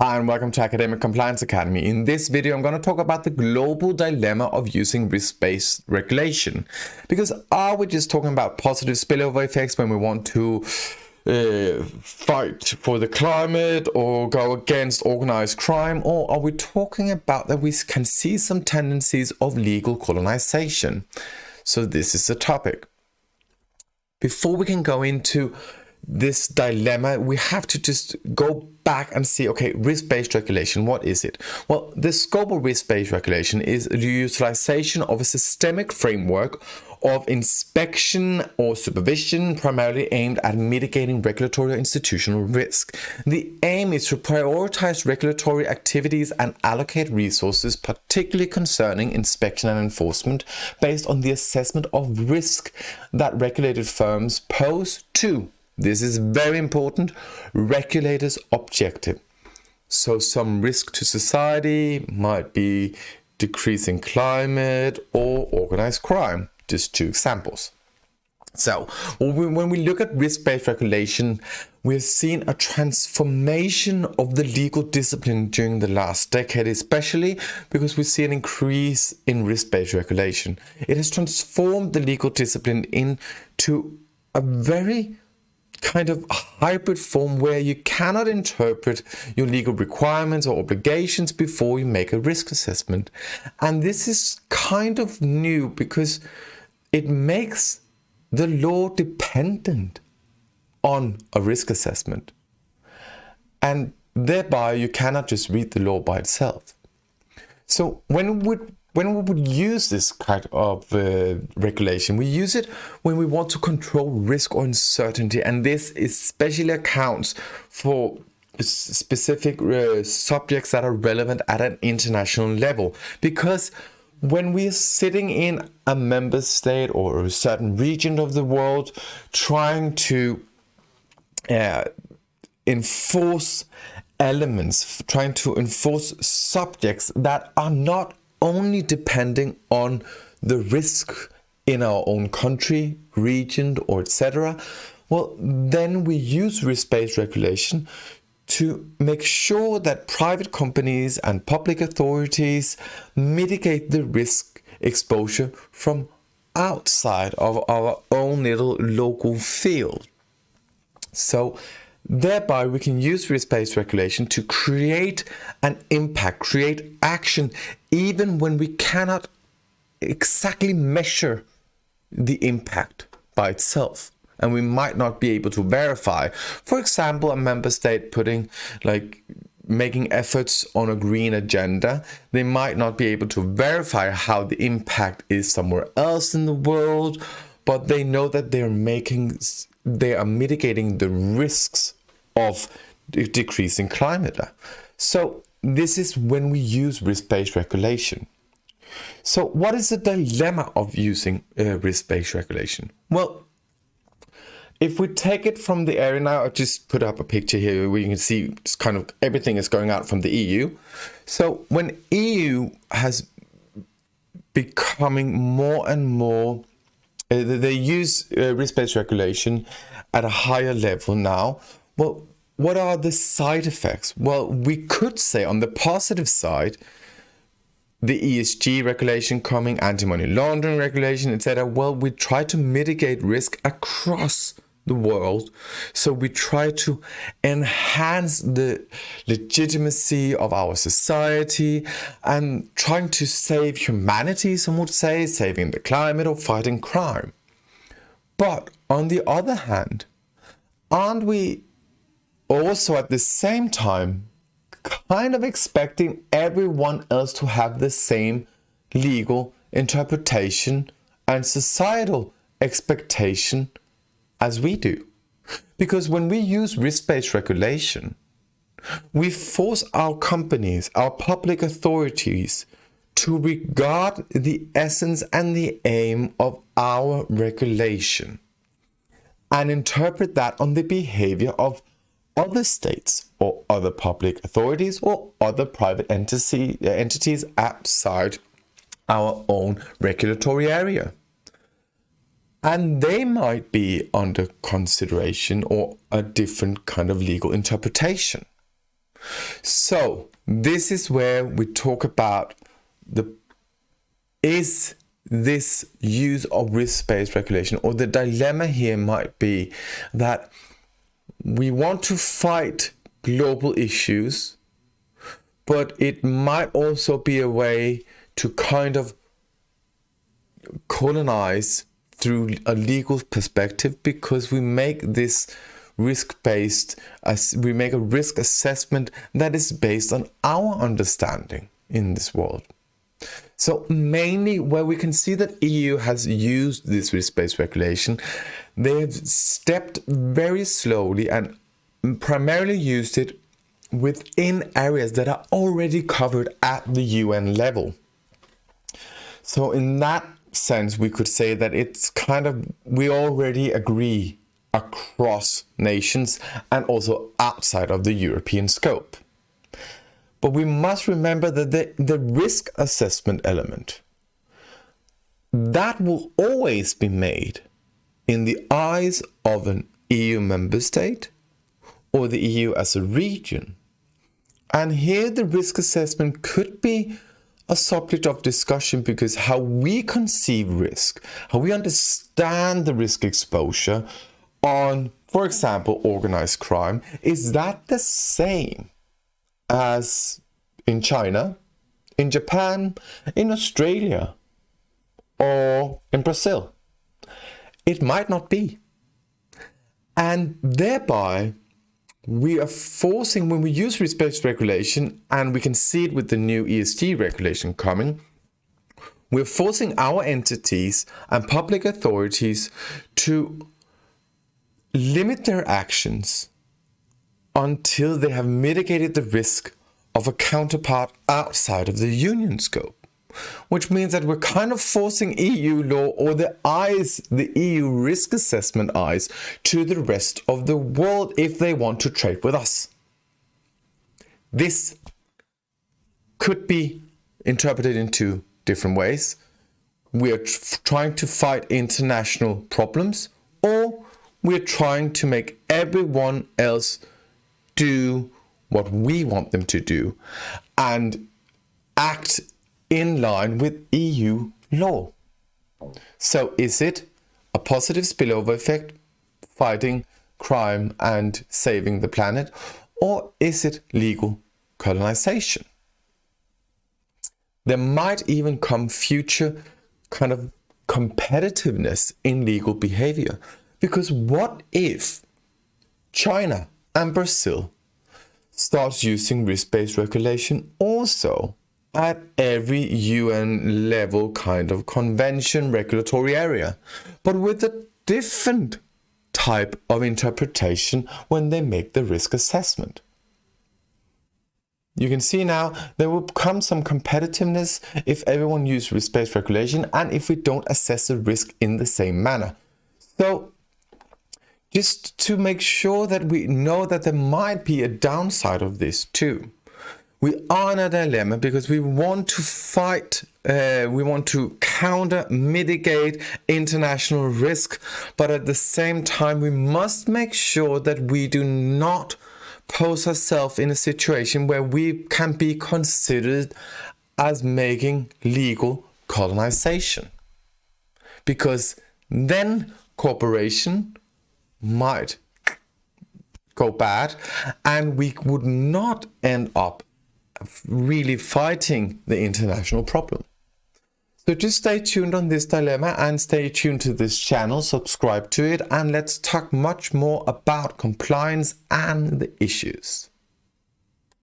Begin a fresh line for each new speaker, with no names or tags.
Hi and welcome to Academic Compliance Academy. In this video, I'm going to talk about the global dilemma of using risk-based regulation. Because are we just talking about positive spillover effects when we want to fight for the climate or go against organized crime? Or are we talking about that we can see some tendencies of legal colonization? So this is the topic. Before we can go into this dilemma, we have to just go back and see, okay, risk-based regulation, what is it? Well, the scope of risk-based regulation is the utilization of a systemic framework of inspection or supervision primarily aimed at mitigating regulatory or institutional risk. The aim is to prioritize regulatory activities and allocate resources, particularly concerning inspection and enforcement, based on the assessment of risk that regulated firms pose to, this is very important, regulators' objective. So some risk to society might be decreasing climate or organized crime, just two examples. So when we look at risk-based regulation, we've seen a transformation of the legal discipline during the last decade, especially because we see an increase in risk-based regulation. It has transformed the legal discipline into a very kind of hybrid form where you cannot interpret your legal requirements or obligations before you make a risk assessment. And this is kind of new because it makes the law dependent on a risk assessment. And thereby you cannot just read the law by itself. So when we would use this kind of regulation, we use it when we want to control risk or uncertainty, and this especially accounts for specific subjects that are relevant at an international level. Because when we're sitting in a member state or a certain region of the world trying to enforce elements, trying to enforce subjects that are not only depending on the risk in our own country, region, or etc., well, then we use risk-based regulation to make sure that private companies and public authorities mitigate the risk exposure from outside of our own little local field. So thereby, we can use risk-based regulation to create an impact, create action, even when we cannot exactly measure the impact by itself. And we might not be able to verify. For example, a member state making efforts on a green agenda, they might not be able to verify how the impact is somewhere else in the world, but they know that they are mitigating the risks of decreasing climate. So this is when we use risk-based regulation. So what is the dilemma of using risk-based regulation? Well, if we take it from the area now, I'll just put up a picture here where you can see it's kind of everything is going out from the EU. So when EU has becoming more and more, they use risk-based regulation at a higher level now. Well, what are the side effects? Well, we could say on the positive side, the ESG regulation coming, anti-money laundering regulation, etc. Well, we try to mitigate risk across the world. So we try to enhance the legitimacy of our society and trying to save humanity, some would say, saving the climate or fighting crime. But on the other hand, aren't we also at the same time kind of expecting everyone else to have the same legal interpretation and societal expectation as we do? Because when we use risk-based regulation, we force our companies, our public authorities, to regard the essence and the aim of our regulation and interpret that on the behavior of other states or other public authorities or other private entities outside our own regulatory area. And they might be under consideration or a different kind of legal interpretation. So this is where we talk about is this use of risk-based regulation, or the dilemma here might be that we want to fight global issues, but it might also be a way to kind of colonize through a legal perspective, because we make this risk-based, we make a risk assessment that is based on our understanding in this world. So mainly where we can see that EU has used this risk-based regulation, they have stepped very slowly and primarily used it within areas that are already covered at the UN level. So in that sense, we could say that it's kind of, we already agree across nations and also outside of the European scope. But we must remember that the risk assessment element, that will always be made in the eyes of an EU member state or the EU as a region. And here the risk assessment could be a subject of discussion, because how we conceive risk, how we understand the risk exposure on, for example, organized crime, is that the same as in China, in Japan, in Australia, or in Brazil? It might not be. And thereby, we are forcing, when we use risk-based regulation, and we can see it with the new ESG regulation coming, we're forcing our entities and public authorities to limit their actions until they have mitigated the risk of a counterpart outside of the union scope. Which means that we're kind of forcing EU law, or the EU risk assessment eyes, to the rest of the world if they want to trade with us. This could be interpreted in two different ways. We are trying to fight international problems, or we're trying to make everyone else do what we want them to do and act in line with EU law. So is it a positive spillover effect, fighting crime and saving the planet, or is it legal colonization? There might even come future kind of competitiveness in legal behavior, because what if China and Brazil starts using risk-based regulation also at every UN level kind of convention regulatory area, but with a different type of interpretation when they make the risk assessment? You can see now there will come some competitiveness if everyone uses risk-based regulation and if we don't assess the risk in the same manner. So just to make sure that we know that there might be a downside of this too. We are in a dilemma because we want to fight, we want to counter, mitigate international risk, but at the same time we must make sure that we do not pose ourselves in a situation where we can be considered as making legal colonization. Because then cooperation might go bad and we would not end up really fighting the international problem. So just stay tuned on this dilemma and stay tuned to this channel, subscribe to it, and let's talk much more about compliance and the issues.